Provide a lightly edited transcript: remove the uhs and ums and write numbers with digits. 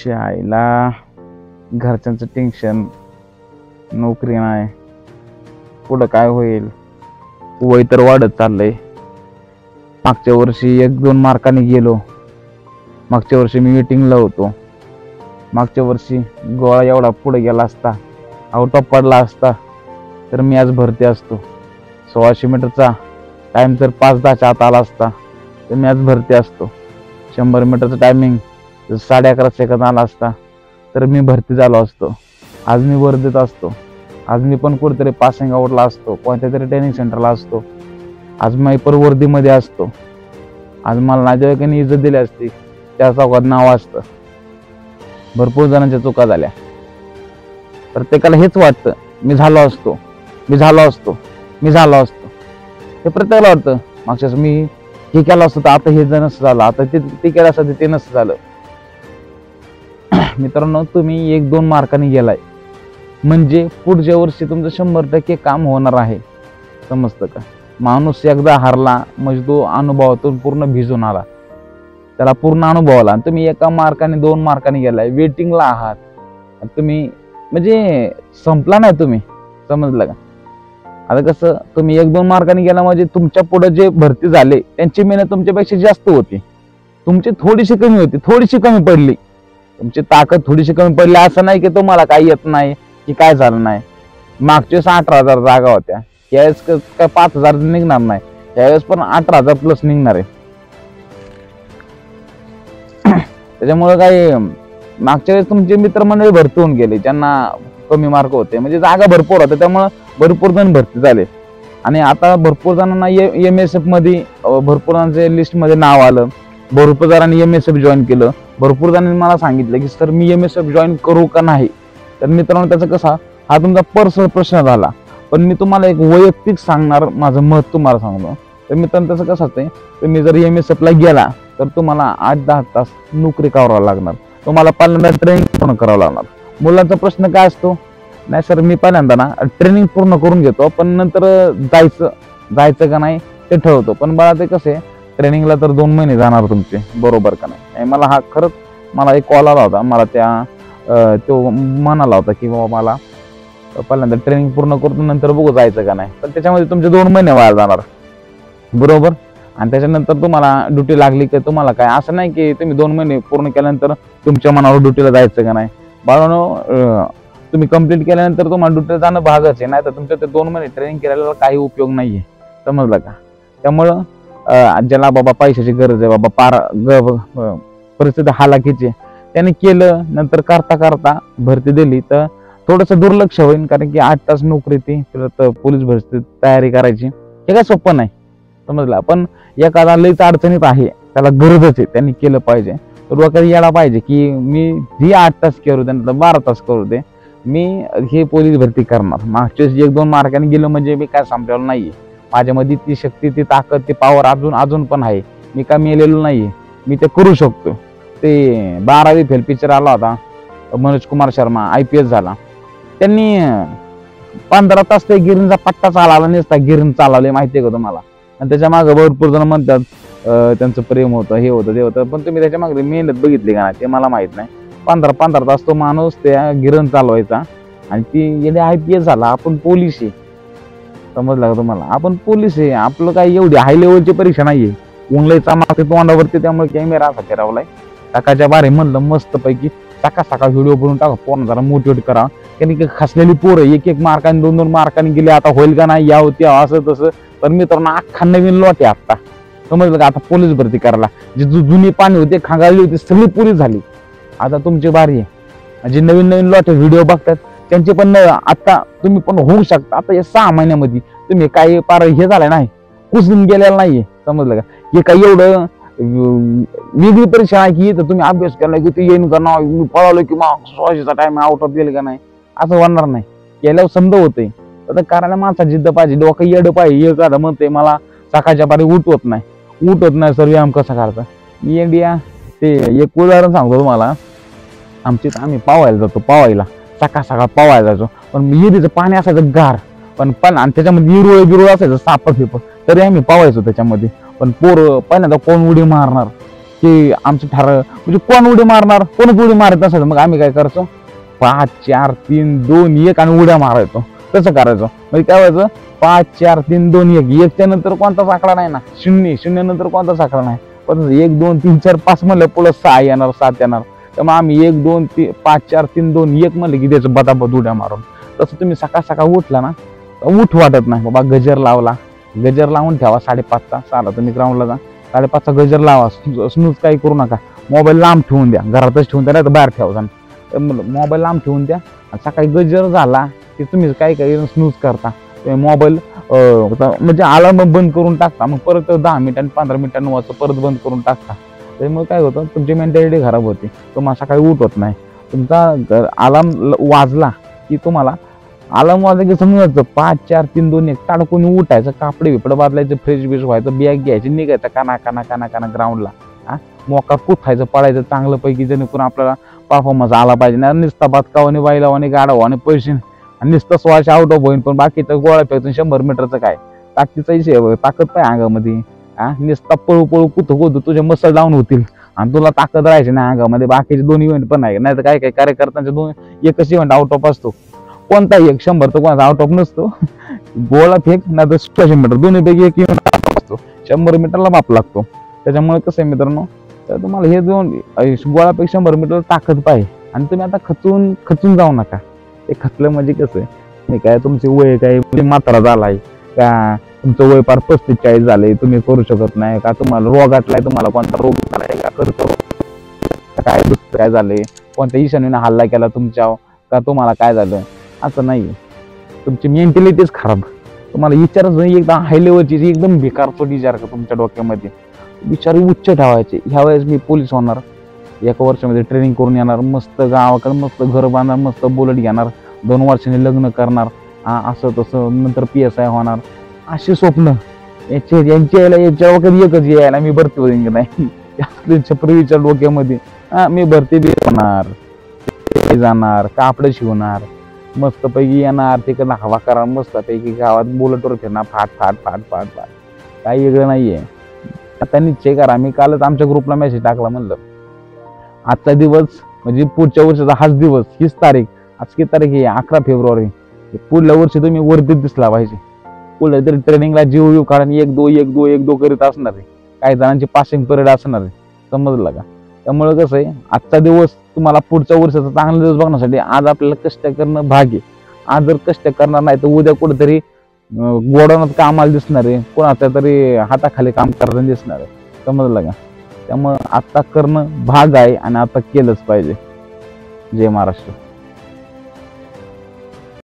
आईला घरच्यांचं टेन्शन, नोकरी नाही, पुढं काय होईल, वय तर वाढत चाललंय. मागच्या वर्षी 1-2 मार्काने गेलो. मागच्या वर्षी मी मीटिंगला होतो. मागच्या वर्षी गोळा एवढा पुढे गेला असता, आउट ऑफ पडला असता, तर मी आज भरती असतो. 1600 मीटरचा टाइम जर 5:10च्या आत आला असता तर मी आज भरती असतो. 100 मीटरचा टायमिंग 11.5 सेकंद आला असता तर मी भरती झालो असतो. आज मी वर्धेत असतो. आज मी पण कुठेतरी पासिंग आउटला असतो, कोणत्या तरी ट्रेनिंग सेंटरला असतो. आज मी पण वर्धीमध्ये असतो. आज मला नातेवाईकांनी इज्जत दिली असती, त्या चौकात नाव असतं. भरपूर जणांच्या चुका झाल्या. प्रत्येकाला हेच वाटतं, मी झालो असतो, मी झालो असतो, मी झालो असतो. हे प्रत्येकाला वाटतं. मागच्या मी हे केलं असतं तर आता हे नसतं झालं, आता ते केलं असतं ते नसतं झालं. मित्रांनो, तुम्ही 1-2 मार्कांनी गेलाय म्हणजे पुढच्या वर्षी तुमचं 100% काम होणार आहे. समजतं का? माणूस एकदा हारला म्हणजे तो अनुभवातून पूर्ण भिजून आला, त्याला पूर्ण अनुभव आला. आणि तुम्ही 1 मार्काने 2 मार्काने गेलाय, वेटिंगला आहात तुम्ही, म्हणजे संपला नाही तुम्ही. समजलं का? आता कसं, तुम्ही 1-2 मार्काने गेला म्हणजे तुमच्या पुढे जे भरती झाले त्यांची मेहनत तुमच्यापेक्षा जास्त होती, तुमची थोडीशी कमी होती, थोडीशी कमी पडली, तुमची ताकद थोडीशी कमी पडली. असं नाही की तुम्हाला काही येत नाही की काय झालं नाही. मागच्या वेळेस 18,000 जागा होत्या, यावेळेस काय 5,000 निघणार नाही, यावेळेस पण 18,000 प्लस निघणार आहे. त्याच्यामुळे काय, मागच्या वेळेस तुमचे मित्रमंडळी भरती होऊन गेले ज्यांना कमी मार्क होते, म्हणजे जागा भरपूर होत्या, त्यामुळे भरपूर जण भरती झाले. आणि आता भरपूर जणांना MSF मध्ये, भरपूर जणांचे लिस्ट मध्ये नाव आलं. भरपूर जणांनी MSF जॉईन केलं. भरपूर जणांनी मला सांगितलं की सर मी MSF जॉईन करू का नाही. तर मित्रांनो, त्याचा कसा, हा तुमचा पर्सनल प्रश्न झाला, पण मी तुम्हाला एक वैयक्तिक सांगणार, माझं मत तुम्हाला सांगतो. तर मित्रांनो, त्याचं कसं असते, तुम्ही जर MSF ला गेला तर तुम्हाला 8-10 तास नोकरी करावं लागणार, तुम्हाला पहिल्यांदा ट्रेनिंग पूर्ण करावं लागणार. मुलांचा प्रश्न काय असतो, नाही सर मी पहिल्यांदा ना ट्रेनिंग पूर्ण करून घेतो, पण नंतर जायचं का नाही ते ठरवतो. पण मला ते कसे, ट्रेनिंगला तर 2 महिने जाणार तुमचे, बरोबर का नाही. मला हा खरंच, मला एक कॉल आला होता, मला तो म्हणाला होता की बाबा मला पहिल्यांदा ट्रेनिंग पूर्ण करतो, नंतर बघू जायचं का नाही. पण त्याच्यामध्ये तुमचे 2 महिने वाया जाणार, बरोबर. आणि त्याच्यानंतर तुम्हाला ड्युटी लागली की तुम्हाला काय, असं नाही की तुम्ही 2 महिने पूर्ण केल्यानंतर तुमच्या मनावर ड्युटीला जायचं का नाही. बाळांनो, तुम्ही कंप्लीट केल्यानंतर तुम्हाला ड्युटीला जाणं भागच आहे, नाही तर तुमच्या ते 2 महिने ट्रेनिंग केल्याला काही उपयोग नाहीये. समजलं का? त्यामुळं ज्याला बाबा पैशाची गरज आहे, बाबा परिस्थिती हालाकीची, त्याने केलं, नंतर करता करता भरती दिली तर थोडंसं दुर्लक्ष होईल. कारण की 8 तास नोकरी, ती परत पोलीस भरती तयारी करायची, हे काय सोपं नाही. समजलं? पण एखादा लईच अडचणीत आहे, त्याला गरजच आहे, त्यांनी केलं पाहिजे. तर डोक्यात यायला पाहिजे की मी जी 8 तास करू दे, 12 तास करू दे, मी हे पोलीस भरती करणार. मागच्या 1-2 मार्काने गेलो म्हणजे मी काय संपलेलो नाहीये. माझ्यामध्ये ती शक्ती, ती ताकद, ती पॉवर अजून पण आहे. मी काय मेलेलो नाहीये, मी ते करू शकतो. ते 12वी फेल पिक्चर आला होता, मनोज कुमार शर्मा IPS झाला, त्यांनी 15 तास ते गिरणचा पट्टा चालवला नसता, गिरण चालवले, माहितीये का तुम्हाला. आणि त्याच्या मागे भरपूर जण म्हणतात त्यांचं प्रेम होतं, हे होतं, ते होतं, पण तुम्ही त्याच्या मागे मेहनत बघितली का नाही ते मला माहित नाही. 15 तास तो माणूस त्या गिरण चालवायचा आणि ती IPS झाला. आपण पोलीस आहे, समजलं का तुम्हाला? आपण पोलीस आहे, आपलं काही एवढी हाय लेवलची परीक्षा नाहीये. उंगलायचा मागे तोंडावरती, त्यामुळे कॅमेरा असा फिरवलाय. सकाळच्या बारे म्हणलं मस्त पैकी सकाळ व्हिडिओ बनवून टाका, पोरांना जरा मोटिवेट करा. त्यांनी खसलेली पोरं 1-1 मार्काने 2-2 मार्काने गेले, आता होईल का नाही, यावं असं तसं. तर मित्रांनो, अख्खा नवीन लॉट आहे आता. समजलं का? आता पोलीस भरती करायला जी जुनी पाणी होते, खांगाळली होती, सगळी पोलीस झाली. आता तुमची बारी आहे. जे नवीन लॉट व्हिडिओ बघतात त्यांचे पण आता तुम्ही पण होऊ शकता. आता या 6 महिन्यामध्ये तुम्ही काही पार हे झालाय नाही, कुसून गेलेला नाहीये. समजलं का? हे काही एवढं वेगळी परीक्षा आहे की तर तुम्ही अभ्यास केला की ते येईन का नाही, मी पळालो की मग 1600चा टाइम आउट ऑफ गेले का नाही, असं होणार नाही. केल्यावर समजा होतंय. तर कारण माणसा जिद्द पाहिजे, डोकं येडं पाहिजे. एखादं म्हणते मला सकाळच्या पारी उठवत नाही सर, व्यायाम कसा करायचा. मी इंडिया ते एक उदाहरण सांगतो तुम्हाला. आम्ही पावायला जातो, सकाळ पावायला जायचो, पण विहिरीचं पाणी असायचं गार, पण आणि त्याच्यामध्ये हिरवळ असायचं, साप फिप, तरी आम्ही पावायचो त्याच्यामध्ये. पण पहिल्यांदा कोण उडी मारणार की आमचं ठरव म्हणजे कोण उडी मारणार, कोणच उडी मारत नसेल मग आम्ही काय करायचो 5 4 3 2 1 आणि उड्या मारायचो. तसं करायचो म्हणजे काय व्हायचं 5 4 3 2 1 1च्या नंतर कोणताच आकडा नाही ना, 0 0 नंतर कोणताच आकडा नाही. पण 1 2 3 4 5 म्हणलं पुढे 6 येणार 7 येणार. त्यामुळे आम्ही 1 2 3 5 4 3 2 1 म्हणलं की त्याचं बदाबद उड्या मारून. तसं तुम्ही सकाळ सकाळ उठला ना उठ वाटत नाही बाबा. गजर लावला, गजर लावून ठेवा 5:30चा. चाला तुम्ही ग्राउंडला जा, 5:30चा गजर लावा. स्नूज काही करू नका. मोबाईल लांब ठेवून द्या, घरातच ठेवून द्या, नाही तर बाहेर ठेवा. मोबाईल लांब ठेवून द्या. सकाळी गजर झाला की तुम्ही काय स्नूज करता, मोबाईल म्हणजे अलार्म बंद करून टाकता. मग परत 10 मिनिटांनी 15 मिनिटांनी वाजता परत बंद करून टाकता. त्यामुळे काय होतं तुमची मेंटॅलिटी खराब होती. तुम्हाला सकाळी उठवत नाही. तुमचा अलार्म वाजला की तुम्हाला अलार्म वाजला की समजायचं 5 4 3 2 1 ताडकून उठायचं, कापडे बिपडे बदलायचं, फ्रेश बिश व्हायचं, बॅग घ्यायची, निघायचं काना काना काना काना ग्राउंडला. मोका कुठायचं, पडायचं चांगलं पैकी, जेणेकरून आपल्याला परफॉर्मन्स आला पाहिजे. नाही नुसता बदकावाने बैलावाने गाडावाने पैसे नुसतं 1600 आउट ऑफ होईन, पण बाकीचं गोळा फेकून 100 मीटरचं काय ताकदीचा ताकद काय अंगामध्ये. नुसता पळू पळू कुठं कुठं तुझे मसल डाऊन होतील आणि तुला ताकद राहायची नाही अंगामध्ये. बाकीचे 2 इव्हेंट पण आहे, नाही तर काय काय कार्यकर्त्यांचे एकच इव्हेंट आउट ऑफ असतो. कोणता एक 100 तर कोणाचा आउट ऑफ नसतो. गोळा फेक नाही तर 1600 मीटर दोन्हीपैकी एक इव्हेंट आउट ऑफ असतो. 100 मीटरला माप लागतो. त्याच्यामुळे कसं आहे मित्रांनो, तर तुम्हाला हे दोन गोळापेक्षा 100 मीटर ताकद पाहिजे. आणि तुम्ही आता खचून जाऊ नका. ते खचलं म्हणजे कसं नाही काय तुमचे वय काय म्हणजे म्हातारा झालाय का, तुमचं वय फार 35-40 झालंय, तुम्ही करू शकत नाही का, तुम्हाला रोग आटलाय, तुम्हाला कोणता रोग झालाय का, काय दुसरं काय झालंय, कोणत्या ईशान्येने हल्ला केला तुमच्या का, तुम्हाला काय झालं, असं नाही. तुमची मेंटॅलिटीच खराब. तुम्हाला विचारच नाही एकदा हाय लेवलची एकदम बेकार विचार का तुमच्या डोक्यामध्ये विचार उच्च ठेवायचे. ह्या वेळेस मी पोलीस होणार, 1 वर्षामध्ये ट्रेनिंग करून येणार, मस्त गावाकडे मस्त घर बांधणार, मस्त बुलेट घेणार, 2 वर्षांनी लग्न करणार, असं तसं, नंतर PSI होणार. अशी स्वप्न यांच्या डोक्यात एकच यायला मी भरती होईन नाही. छपरी विचार डोक्यामध्ये मी भरती बी होणार, जाणार, कापडे शिवणार, मस्त पैकी येणार, तिकडनं हवा करा, मस्त पैकी गावात बुलेटवर फिरणार, फाट फाट फाट फाट फाट. काही वेगळं नाहीये. आता निश्चय करा. मी कालच आमच्या ग्रुपला मेसेज टाकला, म्हणलं आजचा दिवस म्हणजे पुढच्या वर्षाचा हाच दिवस, हीच तारीख, आज किती तारीख आहे 11 फेब्रुवारी. पुढल्या वर्षी तुम्ही वर्दीत दिसला पाहिजे. पुढल्या तरी ट्रेनिंगला जीव कारण 1 2 1 2 1 2 करीत असणार आहे. काही जणांची पासिंग पिरियड असणार आहे, समजलं का. त्यामुळे कसं आहे आजचा दिवस तुम्हाला पुढच्या वर्षाचा चांगला दिवस बघण्यासाठी आज आपल्याला कष्ट करणं भाग आहे. आज जर कष्ट करणार नाही तर उद्या कुठेतरी गोडाऊनात कामाला दिसणार आहे, कोणाच्या तरी हाताखाली काम करताना दिसणार आहे, समजलं का. त्यामुळे आता करणं भाग आहे आणि आता केलंच पाहिजे. जय महाराष्ट्र.